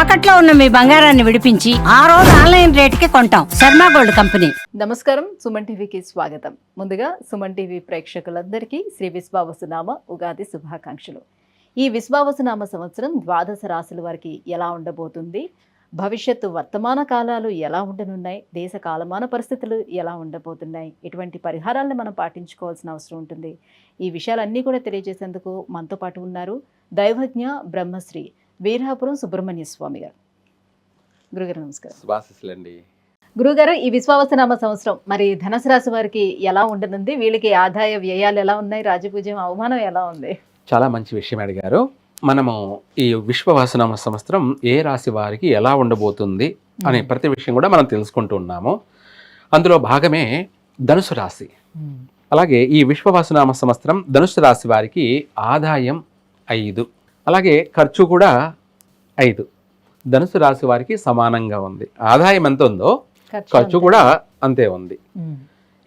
తాకట్లో ఉన్న మీ బంగారాన్ని విడిపించి ఆ రోజు ఆన్లైన్ రేటుకి కొంటాం. Sharma gold company. నమస్కారం, సుమన్ టీవీకి స్వాగతం. ముందుగా సుమన్ టీవీ ప్రేక్షకులందరికీ శ్రీ విశ్వావసునామ ఉగాది శుభాకాంక్షలు. ఈ విశ్వావసునామ సంవత్సరం ద్వాదశ రాశుల వారికి ఎలా ఉండబోతుంది, భవిష్యత్తు వర్తమాన కాలాలు ఎలా ఉండనున్నాయి, దేశ కాలమాన పరిస్థితులు ఎలా ఉండబోతున్నాయి, ఎటువంటి పరిహారాలను మనం పాటించుకోవాల్సిన అవసరం ఉంటుంది, ఈ విషయాలన్నీ కూడా తెలియజేసేందుకు మనతో పాటు ఉన్నారు దైవజ్ఞ బ్రహ్మశ్రీ వీరాపురం సుబ్రహ్మణ్య స్వామి గారు. గురుగారు నమస్కారం. శుభాశీస్సులండి. గురుగారు, ఈ విశ్వావసునామ సంవత్సరం మరి ధనుసు రాశి వారికి ఎలా ఉండనుంది? వీళ్ళకి ఆదాయ వ్యయాలు ఎలా ఉన్నాయి? రాజపూజ్యం అవమానం ఎలా ఉంది? చాలా మంచి విషయం అడిగారు. మనము ఈ విశ్వవాసనామ సంవత్సరం ఏ రాశి వారికి ఎలా ఉండబోతుంది అనే ప్రతి విషయం కూడా మనం తెలుసుకుంటూ ఉన్నాము. అందులో భాగమే ధనుసు రాశి. అలాగే ఈ విశ్వవాసనామ సంవత్సరం ధనుసు రాశి వారికి ఆదాయం 5, అలాగే ఖర్చు కూడా 5. ధనుసు రాశి వారికి సమానంగా ఉంది. ఆదాయం ఎంత ఉందో ఖర్చు కూడా అంతే ఉంది.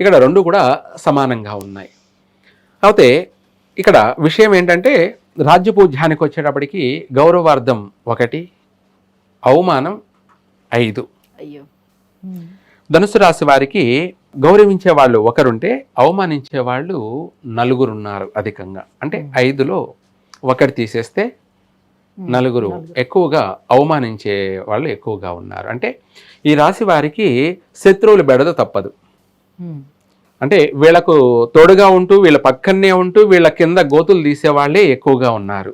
ఇక్కడ రెండు కూడా సమానంగా ఉన్నాయి. అయితే ఇక్కడ విషయం ఏంటంటే రాజ్యపూజ్యానికి వచ్చేటప్పటికి గౌరవార్థం 1, అవమానం 5. అయ్యో. ధనుసు రాశి వారికి గౌరవించే వాళ్ళు 1 ఉంటే అవమానించే వాళ్ళు 4 ఉన్నారు అధికంగా. అంటే 5లో 1 తీసేస్తే 4 ఎక్కువగా అవమానించే వాళ్ళు ఎక్కువగా ఉన్నారు. అంటే ఈ రాశి వారికి శత్రువులు బెడద తప్పదు. అంటే వీళ్ళకు తోడుగా ఉంటూ వీళ్ళ పక్కనే ఉంటూ వీళ్ళ కింద గోతులు తీసేవాళ్లే ఎక్కువగా ఉన్నారు.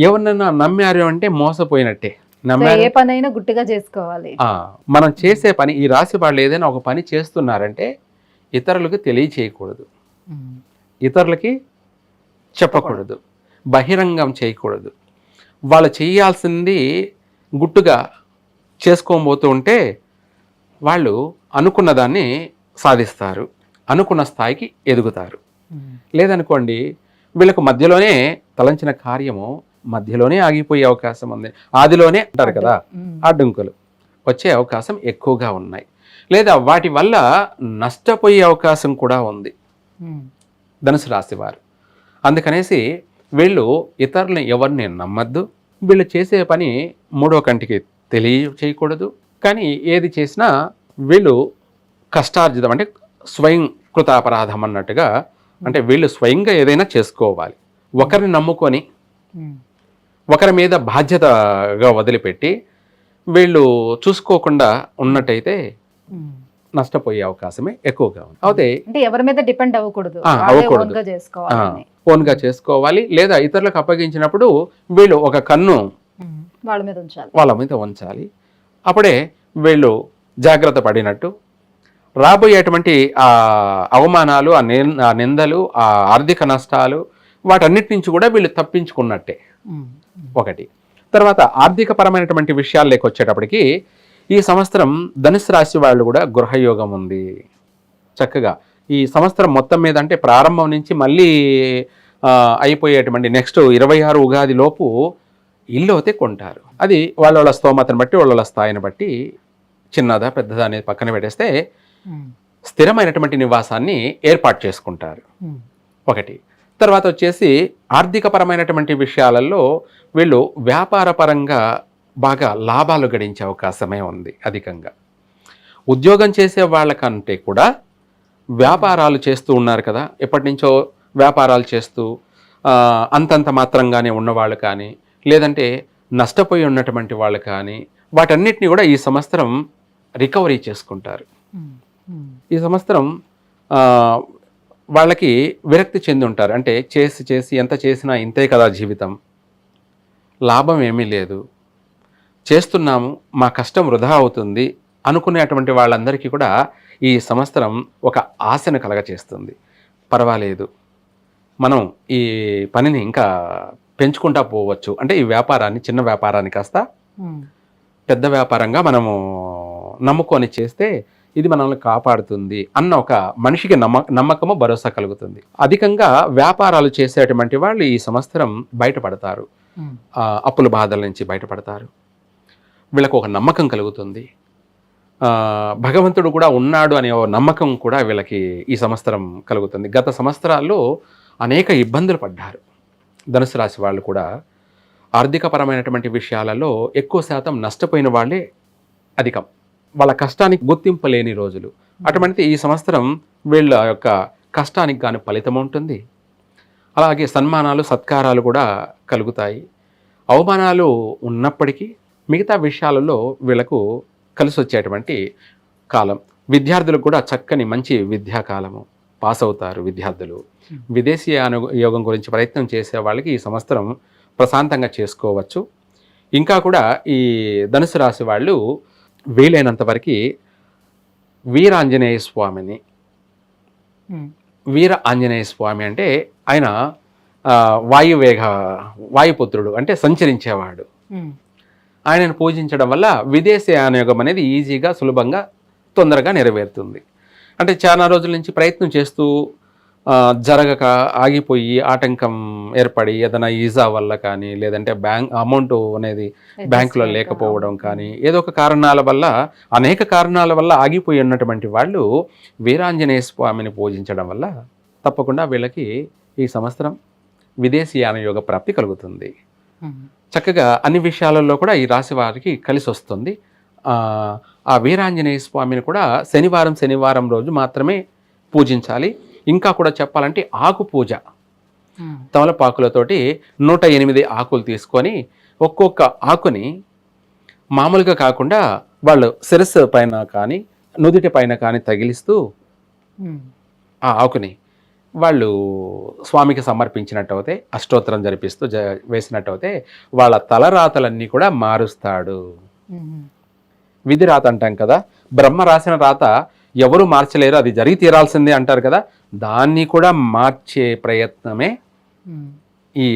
ఎవరినైనా నమ్మారు అంటే మోసపోయినట్టే. ఏ పనైనా గుట్టుగా చేసుకోవాలి. మనం చేసే పని, ఈ రాశి వాళ్ళు ఏదైనా ఒక పని చేస్తున్నారంటే ఇతరులకు తెలియచేయకూడదు, ఇతరులకి చెప్పకూడదు, బహిరంగం చేయకూడదు. వాళ్ళు చేయాల్సింది గుట్టుగా చేసుకోబోతూ ఉంటే వాళ్ళు అనుకున్న దాన్ని సాధిస్తారు, అనుకున్న స్థాయికి ఎదుగుతారు. లేదనుకోండి వీళ్ళకు మధ్యలోనే తలంచిన కార్యము మధ్యలోనే ఆగిపోయే అవకాశం ఉంది. ఆదిలోనే అంటారు కదా, అడ్డంకులు వచ్చే అవకాశం ఎక్కువగా ఉన్నాయి. లేదా వాటి వల్ల నష్టపోయే అవకాశం కూడా ఉంది ధనుసు రాశి వారు. అందుకనేసి వీళ్ళు ఇతరులను ఎవరిని నమ్మద్దు. వీళ్ళు చేసే పని మూడో కంటికి తెలియచేయకూడదు. కానీ ఏది చేసినా వీళ్ళు కష్టార్జితం, అంటే స్వయం కృతాపరాధం అన్నట్టుగా, అంటే వీళ్ళు స్వయంగా ఏదైనా చేసుకోవాలి. ఒకరిని నమ్ముకొని ఒకరి మీద బాధ్యతగా వదిలిపెట్టి వీళ్ళు చూసుకోకుండా ఉన్నట్టయితే నష్టపోయే అవకాశమే ఎక్కువగా ఉంది. అయితే ఎవరి మీద డిపెండ్ అవ్వకూడదు, ఓన్గా చేసుకోవాలి. లేదా ఇతరులకు అప్పగించినప్పుడు వీళ్ళు ఒక కన్ను వాళ్ళ మీద ఉంచాలి. అప్పుడే వీళ్ళు జాగ్రత్త పడినట్టు. రాబోయేటువంటి ఆ అవమానాలు, ఆ నిందలు, ఆ ఆర్థిక నష్టాలు, వాటన్నిటి నుంచి కూడా వీళ్ళు తప్పించుకున్నట్టే. 1. తర్వాత ఆర్థిక పరమైనటువంటి విషయాల్లోకి వచ్చేటప్పటికి ఈ సంవత్సరం ధనుసు రాశి వాళ్ళు కూడా గృహయోగం ఉంది. చక్కగా ఈ సంవత్సరం మొత్తం మీద, అంటే ప్రారంభం నుంచి మళ్ళీ అయిపోయేటువంటి నెక్స్ట్ 26 ఉగాది లోపు ఇల్లు అయితే కొంటారు. అది వాళ్ళ స్తోమతను బట్టి, వాళ్ళ స్థాయిని బట్టి, చిన్నదా పెద్దదా అనేది పక్కన పెట్టేస్తే స్థిరమైనటువంటి నివాసాన్ని ఏర్పాటు చేసుకుంటారు. 1. తర్వాత వచ్చేసి ఆర్థిక పరమైనటువంటి విషయాలలో వీళ్ళు వ్యాపార పరంగా బాగా లాభాలు గడించే అవకాశమే ఉంది అధికంగా. ఉద్యోగం చేసే వాళ్ళకంటే కూడా వ్యాపారాలు చేస్తూ ఉన్నారు కదా, ఎప్పటి నుంచో వ్యాపారాలు చేస్తూ అంతంత మాత్రంగానే ఉన్నవాళ్ళు కానీ, లేదంటే నష్టపోయి ఉన్నటువంటి వాళ్ళు కానీ, వాటన్నిటిని కూడా ఈ సంవత్సరం రికవరీ చేసుకుంటారు. ఈ సంవత్సరం వాళ్ళకి విరక్తి చెంది ఉంటారు. అంటే చేసి ఎంత చేసినా ఇంతే కదా జీవితం, లాభం ఏమీ లేదు, చేస్తున్నాము, మా కష్టం వృధా అవుతుంది అనుకునేటువంటి వాళ్ళందరికీ కూడా ఈ సంవత్సరం ఒక ఆశను కలగచేస్తుంది. పర్వాలేదు, మనం ఈ పనిని ఇంకా పెంచుకుంటా పోవచ్చు. అంటే ఈ వ్యాపారాన్ని, చిన్న వ్యాపారాన్ని కాస్త పెద్ద వ్యాపారంగా మనము నమ్ముకొని చేస్తే ఇది మనల్ని కాపాడుతుంది అన్న ఒక మనిషికి నమ్మకము, భరోసా కలుగుతుంది. అధికంగా వ్యాపారాలు చేసేటువంటి వాళ్ళు ఈ సంవత్సరం బయటపడతారు, అప్పుల బాధల నుంచి బయటపడతారు. వీళ్ళకు ఒక నమ్మకం కలుగుతుంది, భగవంతుడు కూడా ఉన్నాడు అనే నమ్మకం కూడా వీళ్ళకి ఈ సంవత్సరం కలుగుతుంది. గత సంవత్సరాల్లో అనేక ఇబ్బందులు పడ్డారు ధనుసు రాశి వాళ్ళు కూడా. ఆర్థికపరమైనటువంటి విషయాలలో ఎక్కువ శాతం నష్టపోయిన వాళ్ళే అధికం. వాళ్ళ కష్టానికి గుర్తింపు లేని రోజులు. అటువంటిది ఈ సంవత్సరం వీళ్ళ యొక్క కష్టానికి గాను ఫలితం ఉంటుంది. అలాగే సన్మానాలు సత్కారాలు కూడా కలుగుతాయి. అవమానాలు ఉన్నప్పటికీ మిగతా విషయాలలో వీళ్ళకు కలిసి వచ్చేటువంటి కాలం. విద్యార్థులకు కూడా చక్కని మంచి విద్యాకాలము, పాస్ అవుతారు విద్యార్థులు. విదేశీ యోగం గురించి ప్రయత్నం చేసే వాళ్ళకి ఈ సంవత్సరం ప్రశాంతంగా చేసుకోవచ్చు. ఇంకా కూడా ఈ ధనుసు రాశి వాళ్ళు వీలైనంత వరకు వీరాంజనేయ స్వామిని, వీర ఆంజనేయ స్వామి అంటే ఆయన వాయుపుత్రుడు అంటే సంచరించేవాడు. ఆయనను పూజించడం వల్ల విదేశీ యోగం అనేది ఈజీగా సులభంగా తొందరగా నెరవేరుతుంది. అంటే చాలా రోజుల నుంచి ప్రయత్నం చేస్తూ జరగక ఆగిపోయి ఆటంకం ఏర్పడి ఏదైనా ఈజా వల్ల కానీ లేదంటే అమౌంట్ అనేది బ్యాంకులో లేకపోవడం కానీ ఏదో ఒక కారణాల వల్ల అనేక కారణాల వల్ల ఆగిపోయి ఉన్నటువంటి వాళ్ళు వీరాంజనేయ స్వామిని పూజించడం వల్ల తప్పకుండా వీళ్ళకి ఈ సంవత్సరం విదేశీ యానయోగ ప్రాప్తి కలుగుతుంది. చక్కగా అన్ని విషయాలలో కూడా ఈ రాశి వారికి కలిసి వస్తుంది. ఆ వీరాంజనేయ స్వామిని కూడా శనివారం రోజు మాత్రమే పూజించాలి. ఇంకా కూడా చెప్పాలంటే ఆకు పూజ, తమలపాకులతోటి 108 ఆకులు తీసుకొని ఒక్కొక్క ఆకుని మామూలుగా కాకుండా వాళ్ళు శిరస్సు పైన కానీ నుదుటి పైన కానీ తగిలిస్తూ ఆ ఆకుని వాళ్ళు స్వామికి సమర్పించినట్టు అయితే అష్టోత్తరం జరిపిస్తూ వేసినట్టు అయితే వాళ్ళ తలరాతలన్నీ కూడా మారుస్తాడు. విధి రాత అంటాం కదా, బ్రహ్మ రాసిన రాత ఎవరు మార్చలేరు, అది జరిగి తీరాల్సిందే అంటారు కదా, దాన్ని కూడా మార్చే ప్రయత్నమే ఈ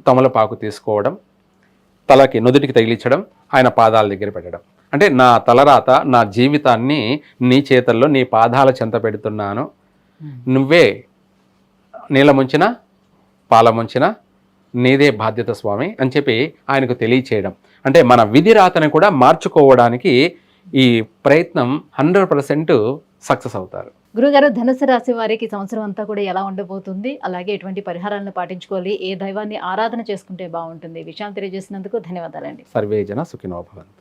తమలపాకు తీసుకోవడం, తలకి నుదుటికి తగిలించడం, ఆయన పాదాల దగ్గర పెట్టడం. అంటే నా తలరాత, నా జీవితాన్ని నీ చేతల్లో నీ పాదాల చెంత పెడుతున్నాను, నువ్వే నీళ్ళ ముంచిన పాల ముంచిన నీదే బాధ్యత స్వామి అని చెప్పి ఆయనకు తెలియచేయడం. అంటే మన విధి రాతని కూడా మార్చుకోవడానికి ఈ ప్రయత్నం 100% సక్సెస్ అవుతారు. గురుగారు, ధనుసు రాశి వారికి సంవత్సరం అంతా కూడా ఎలా ఉండబోతుంది, అలాగే ఎటువంటి పరిహారాలను పాటించుకోవాలి, ఏ దైవాన్ని ఆరాధన చేసుకుంటే బాగుంటుంది, విషయాలు తెలియజేసినందుకు ధన్యవాదాలండి. సర్వే జన సుఖినో భవంతు.